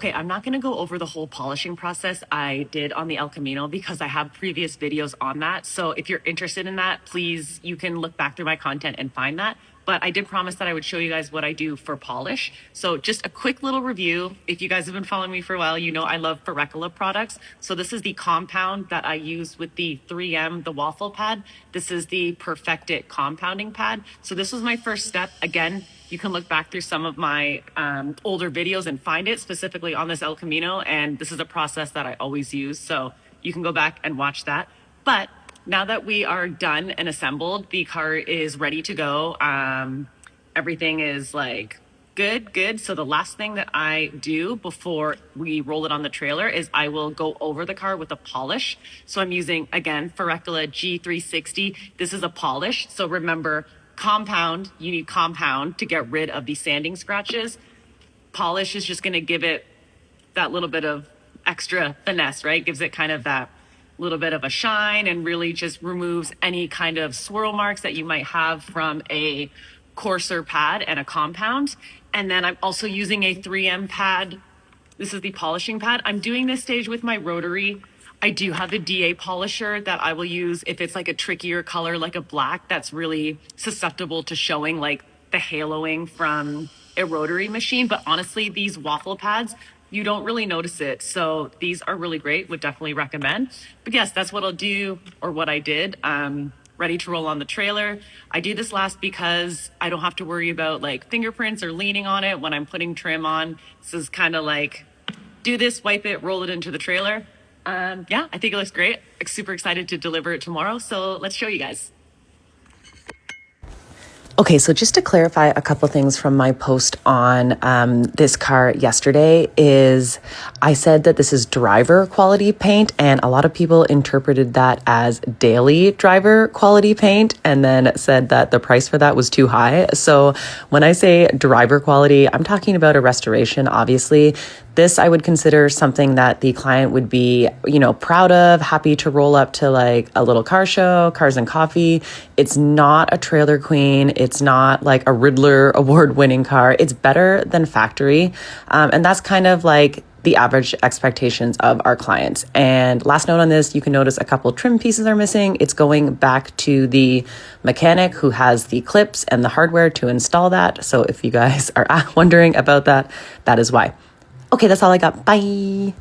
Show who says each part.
Speaker 1: Okay, I'm not going to go over the whole polishing process I did on the El Camino because I have previous videos on that. So if you're interested in that, please, you can look back through my content and find that. But I did promise that I would show you guys what I do for polish. So just a quick little review. If you guys have been following me for a while, you know I love Ferrecula products. So this is the compound that I use with the 3M, the waffle pad. This is the Perfect It compounding pad. So this was my first step. Again, you can look back through some of my older videos and find it specifically on this El Camino. And this is a process that I always use. So you can go back and watch that. But now that we are done and assembled, the car is ready to go. Everything is like good. So the last thing that I do before we roll it on the trailer is I will go over the car with a polish. So I'm using, again, Ferrecula G360. This is a polish. So remember, compound, you need compound to get rid of the sanding scratches. Polish is just going to give it that little bit of extra finesse, right? Gives it kind of that little bit of a shine and really just removes any kind of swirl marks that you might have from a coarser pad and a compound. And then I'm also using a 3M pad. This is the polishing pad. I'm doing this stage with my rotary. I do have a DA polisher that I will use if it's like a trickier color, like a black that's really susceptible to showing like the haloing from a rotary machine. But honestly, these waffle pads, you don't really notice it. So these are really great, would definitely recommend. But yes, that's what I'll do, or what I did. Ready to roll on the trailer. I do this last because I don't have to worry about like fingerprints or leaning on it when I'm putting trim on. This is kind of like, do this, wipe it, roll it into the trailer. Yeah, I think it looks great. I'm super excited to deliver it tomorrow. So let's show you guys.
Speaker 2: Okay, so just to clarify a couple things from my post on this car yesterday is I said that this is driver quality paint, and a lot of people interpreted that as daily driver quality paint and then said that the price for that was too high. So when I say driver quality, I'm talking about a restoration, obviously. This I would consider something that the client would be, proud of, happy to roll up to like a little car show, Cars and Coffee. It's not a trailer queen. It's not like a Riddler award-winning car. It's better than factory. And that's kind of like the average expectations of our clients. And last note on this, you can notice a couple trim pieces are missing. It's going back to the mechanic who has the clips and the hardware to install that. So if you guys are wondering about that, that is why. Okay, that's all I got. Bye.